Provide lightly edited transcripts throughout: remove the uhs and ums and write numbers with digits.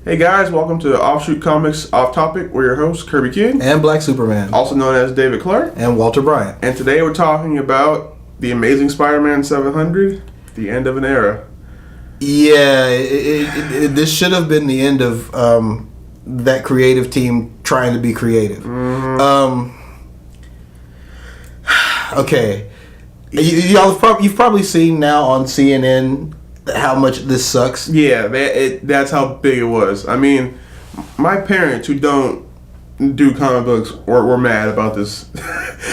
Hey guys, welcome to Offshoot Comics Off Topic. We're your hosts, Kirby Kidd. And Black Superman. Also known as David Clark. And Walter Bryant. And today we're talking about the Amazing Spider-Man 700, the end of an era. Yeah, this should have been the end of that creative team trying to be creative. Mm-hmm. Okay. You've probably seen now on CNN how much this sucks. Yeah, that's how big it was. I mean, my parents who don't do comic books were mad about this.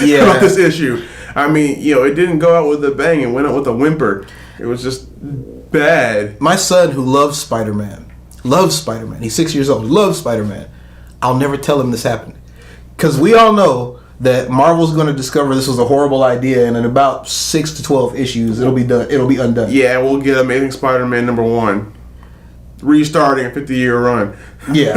Yeah. About this issue. I mean, it didn't go out with a bang. It went out with a whimper. It was just bad. My son, who loves Spider-Man, he's 6 years old, loves Spider-Man. I'll never tell him this happened. Because we all know that Marvel's going to discover this was a horrible idea, and in about 6 to 12 issues, it'll be done. It'll be undone. Yeah, we'll get Amazing Spider-Man #1, restarting a 50-year run. Yeah.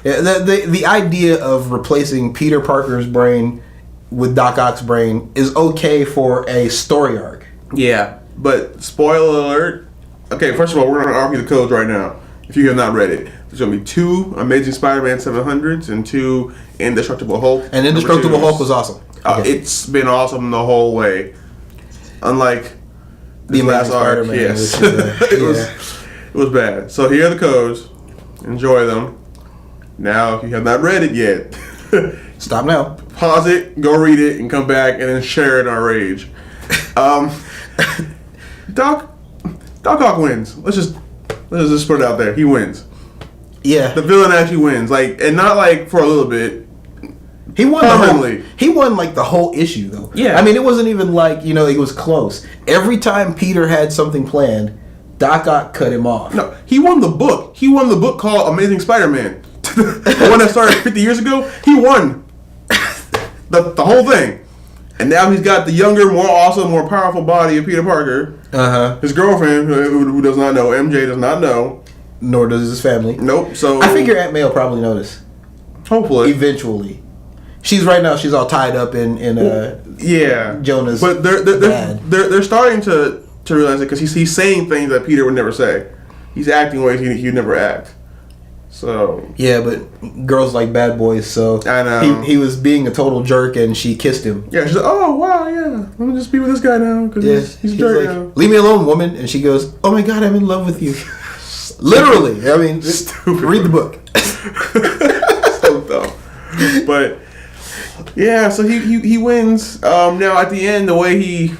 The idea of replacing Peter Parker's brain with Doc Ock's brain is okay for a story arc. Yeah, but spoiler alert. Okay, first of all, we're going to argue the codes right now. If you have not read it, there's going to be 2 Amazing Spider-Man 700s and 2 Indestructible Hulk. And Indestructible Hulk was awesome. Okay. It's been awesome the whole way. Unlike the last arc, yes. It was bad. So here are the codes. Enjoy them. Now, if you have not read it yet, stop now. Pause it, go read it, and come back and then share it in our rage. Doc Ock wins. Let's just put it out there. He wins. Yeah. The villain actually wins. And not for a little bit. He won the whole issue though. Yeah. I mean, it wasn't even it was close. Every time Peter had something planned, Doc Ock cut him off. No, he won the book. He won the book called Amazing Spider-Man. The one that started 50 years ago. He won the whole thing. And now he's got the younger, more awesome, more powerful body of Peter Parker. Uh-huh. His girlfriend, who does not know, MJ does not know. Nor does his family. Nope. So I figure Aunt May will probably notice. Hopefully. Eventually. She's all tied up in Jonah's. But they're starting to realize it because he's saying things that Peter would never say. He's acting ways he'd never act. So yeah, but girls like bad boys. So I know he was being a total jerk, and she kissed him. Yeah, she's like, "Oh wow, yeah, let me just be with this guy now because he's a jerk now." Leave me alone, woman. And she goes, "Oh my God, I'm in love with you." Literally, I mean, stupid. Read the book. So dumb. But yeah, so he wins. Now at the end, the way he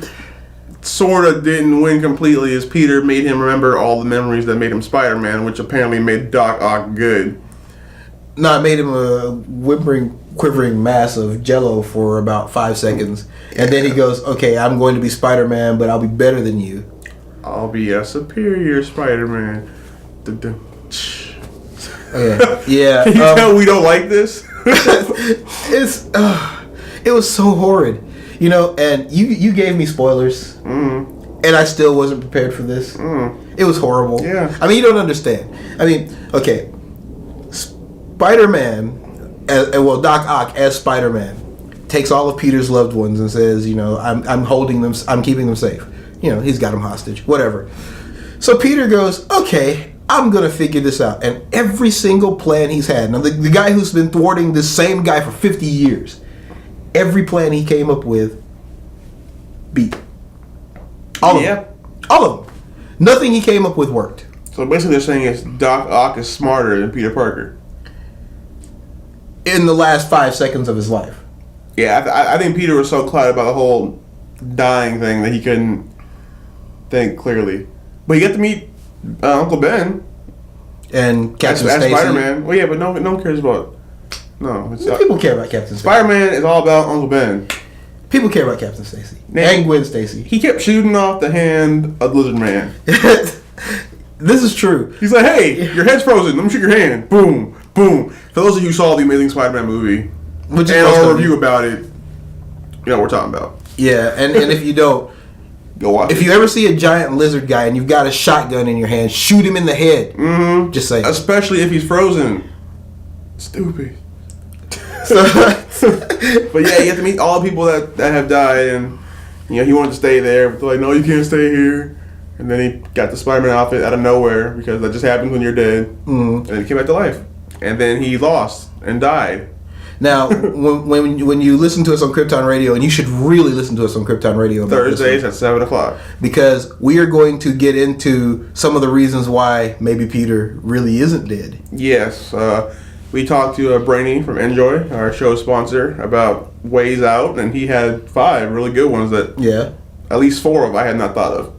sort of didn't win completely is Peter made him remember all the memories that made him Spider-Man, which apparently made Doc Ock good. No, it made him a quivering mass of Jello for about 5 seconds, and then he goes, "Okay, I'm going to be Spider-Man, but I'll be better than you. I'll be a superior Spider-Man." Okay. Yeah. Can you tell we don't like this? It was so horrid, and you gave me spoilers, and I still wasn't prepared for this. It was horrible. Yeah. I mean, you don't understand. I mean, okay, Spider-Man, Doc Ock as Spider-Man takes all of Peter's loved ones and says, I'm holding them, I'm keeping them safe. He's got them hostage, whatever. So Peter goes, okay, I'm going to figure this out. And every single plan he's had, now the guy who's been thwarting this same guy for 50 years, every plan he came up with, beat. All of them. All of them. Nothing he came up with worked. So basically they're saying is Doc Ock is smarter than Peter Parker. In the last 5 seconds of his life. Yeah, I think Peter was so clouded by the whole dying thing that he couldn't think clearly. But he got to meet Uncle Ben. And Captain as Stacy. Spider-Man. Well, yeah, but no one cares about... No. People care about Captain Stacy. Spider-Man is all about Uncle Ben. People care about Captain Stacy. And Gwen Stacy. He kept shooting off the hand of Lizard Man. This is true. He's like, hey, your head's frozen. Let me shoot your hand. Boom. Boom. For those of you who saw the Amazing Spider-Man movie, and our review about it, you know what we're talking about. Yeah, and if you don't, go watch If you ever see a giant lizard guy and you've got a shotgun in your hand, shoot him in the head. Mm-hmm. Just saying. Especially if he's frozen. Stupid. But yeah, you have to meet all the people that have died, and he wanted to stay there, but they're like, no, you can't stay here. And then he got the Spider-Man outfit out of nowhere because that just happens when you're dead. And then he came back to life. And then he lost and died. Now, when you listen to us on Krypton Radio, and you should really listen to us on Krypton Radio about Thursdays at 7 o'clock. because we are going to get into some of the reasons why maybe Peter really isn't dead. Yes. We talked to Brainy from Enjoy, our show sponsor, about ways out, and he had 5 really good ones that at least 4 of I had not thought of.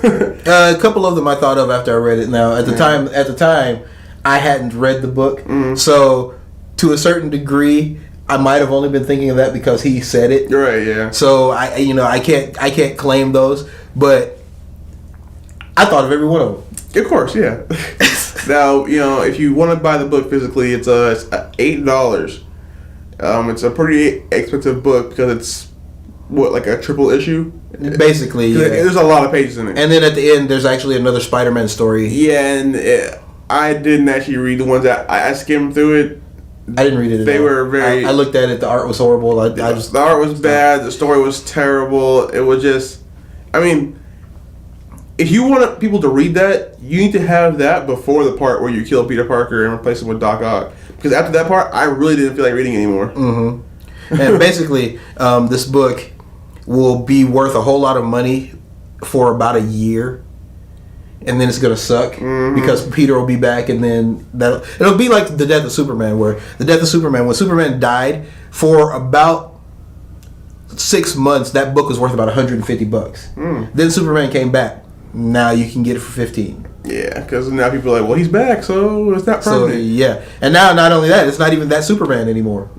A couple of them I thought of after I read it. Now, at the time, I hadn't read the book, so to a certain degree, I might have only been thinking of that because he said it. Right. Yeah. So I can't claim those, but I thought of every one of them. Of course, yeah. Now, if you want to buy the book physically, it's $8. It's a pretty expensive book because it's like a triple issue. Basically, yeah. There's a lot of pages in it. And then at the end, there's actually another Spider-Man story. Yeah, and I didn't actually read the ones that I skimmed through it. I didn't read it at all. They were very... I looked at it. The art was horrible. The art was bad. The story was terrible. It was just... I mean, if you want people to read that, you need to have that before the part where you kill Peter Parker and replace him with Doc Ock. Because after that part, I really didn't feel like reading anymore. And basically, this book will be worth a whole lot of money for about a year. And then it's gonna suck because Peter will be back, and then it'll be like the death of Superman, where when Superman died, for about 6 months, that book was worth about $150. Then Superman came back. Now you can get it for $15. Yeah, because now people are like, well, he's back, so it's not permanent. So yeah, and now not only that, it's not even that Superman anymore.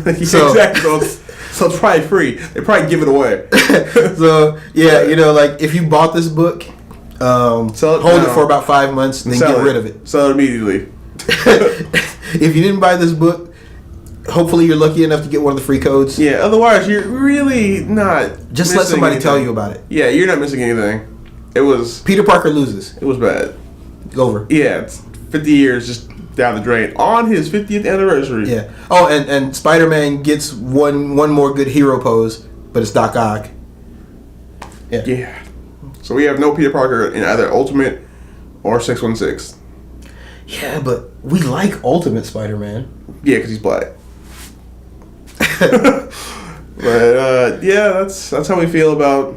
Exactly. So it's probably free. They probably give it away. So yeah, like if you bought this book. Hold it for about 5 months and then get rid of it. Sell it immediately. If you didn't buy this book, hopefully you're lucky enough to get one of the free codes. Yeah, otherwise you're really not. Just let somebody tell you about it. Yeah, you're not missing anything. It was... Peter Parker loses. It was bad. Over. Yeah, it's 50 years just down the drain. On his 50th anniversary. Yeah. Oh, and Spider-Man gets one more good hero pose, but it's Doc Ock. Yeah. So we have no Peter Parker in either Ultimate or 616. Yeah, but we like Ultimate Spider-Man. Yeah, because he's black. But yeah, that's how we feel about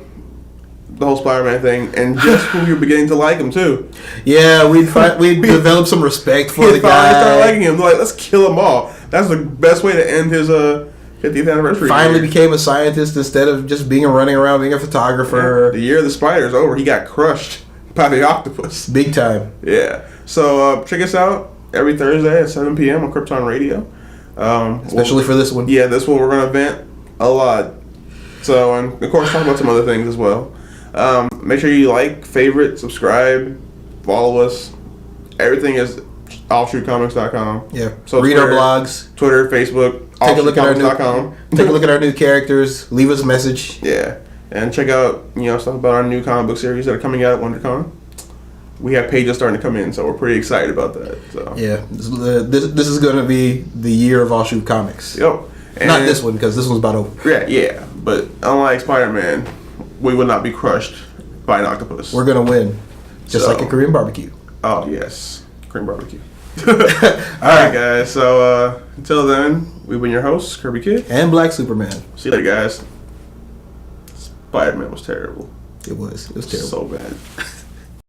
the whole Spider-Man thing, and just when we were beginning to like him too. Yeah, we developed some respect for the guy. Started liking him. Like, let's kill them all. That's the best way to end his 50th anniversary. Finally became a scientist instead of just running around being a photographer. Yeah. The year of the spider's over. He got crushed by the octopus. Big time. Yeah. So check us out every Thursday at 7 p.m. on Krypton Radio. Especially for this one. Yeah, this one we're going to vent a lot. So, and of course, talk about some other things as well. Make sure you like, favorite, subscribe, follow us. Everything is offshootcomics.com. Yeah. So read Twitter, our blogs. Twitter, Facebook. Take a look at our new characters. Leave us a message. Yeah, and check out stuff about our new comic book series that are coming out at WonderCon. We have pages starting to come in, so we're pretty excited about that. So yeah, this is going to be the year of Offshoot Comics. Yep. And not this one because this one's about over. Yeah. But unlike Spider-Man, we will not be crushed by an octopus. We're gonna win, just like a Korean barbecue. Oh yes, Korean barbecue. All right, guys. So until then, we've been your hosts, Kirby Kid and Black Superman. See you later, guys. Spider-Man was terrible. It was terrible. So bad.